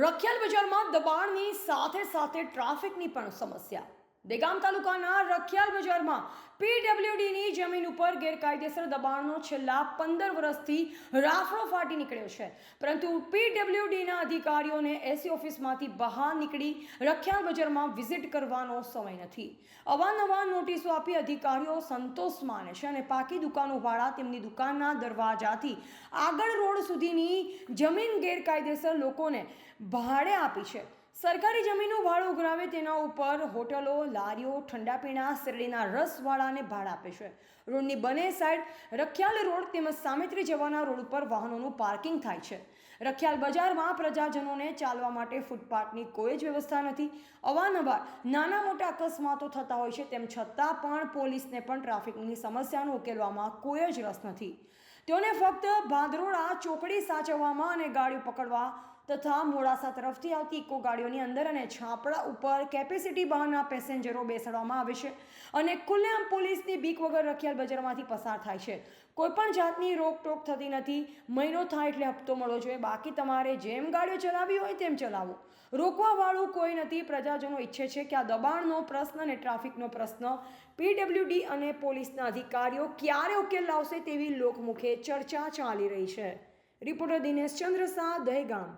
રખિયાલ બજારમાં દબાણની સાથે સાથે ટ્રાફિકની પણ સમસ્યા. દેગામ તાલુકાના રખિયાલ બજારમાં પીડબ્લ્યુડીની જમીન ઉપર ગેરકાયદેસર દબાણનો છેલ્લા 15 વર્ષથી રાફડો ફાટી નીકળ્યો છે. પરંતુ પીડબ્લ્યુડીના અધિકારીઓને એસી ઓફિસમાંથી બહાર નીકળી રખિયાલ બજારમાં વિઝિટ કરવાનો સમય નથી. અવારનવાર નોટિસો આપી અધિકારીઓ સંતોષ માને છે અને પાકી દુકાનોવાળા તેમની દુકાનના દરવાજાથી આગળ રોડ સુધીની જમીન ગેરકાયદેસર લોકોને ભાડે આપી છે. સરકારી જમીનનું ભાડું ઉઘરાવે તેના ઉપર હોટલો, લારીઓ, ઠંડા પીણા, શેરડીના રસવાળાને ભાડા આપે છે. રોડની બંને સાઈડ રખિયાલ રોડ તેમજ સામેત્રી જવાના રોડ ઉપર વાહનોનું પાર્કિંગ થાય છે. રખિયાલ બજારમાં પ્રજાજનોને ચાલવા માટે ફૂટપાથની કોઈ જ વ્યવસ્થા નથી. અવારનવાર નાના મોટા અકસ્માતો થતા હોય છે, તેમ છતાં પણ પોલીસને પણ ટ્રાફિકની સમસ્યાનો ઉકેલવામાં કોઈ જ રસ નથી. તેઓને ફક્ત ભાદરોડા ચોકડી સાચવવામાં અને ગાડીઓ પકડવા તથા મોડાસા તરફથી આવતી ઇકો ગાડીઓની અંદર અને છાપડા ઉપર કેપેસિટી બહારના પેસેન્જરો બેસાડવામાં આવે છે અને ખુલ્લેઆમ પોલીસની બીક વગર રખિયાલ બજારમાંથી પસાર થાય છે. કોઈપણ જાતની રોકટોક થતી નથી. મહિનો થાય એટલે હપ્તો મળવો જોઈએ, બાકી તમારે જેમ ગાડીઓ ચલાવવી હોય તેમ ચલાવો. રોકવાવાળું કોઈ નથી. પ્રજાજનો ઈચ્છે છે કે આ દબાણનો પ્રશ્ન અને ટ્રાફિકનો પ્રશ્ન પીડબ્લ્યુડી અને પોલીસના અધિકારીઓ ક્યારે ઉકેલ લાવશે તેવી લોકમુખે ચર્ચા ચાલી રહી છે. રિપોર્ટર દિનેશ ચંદ્ર શાહ, દહેગામ.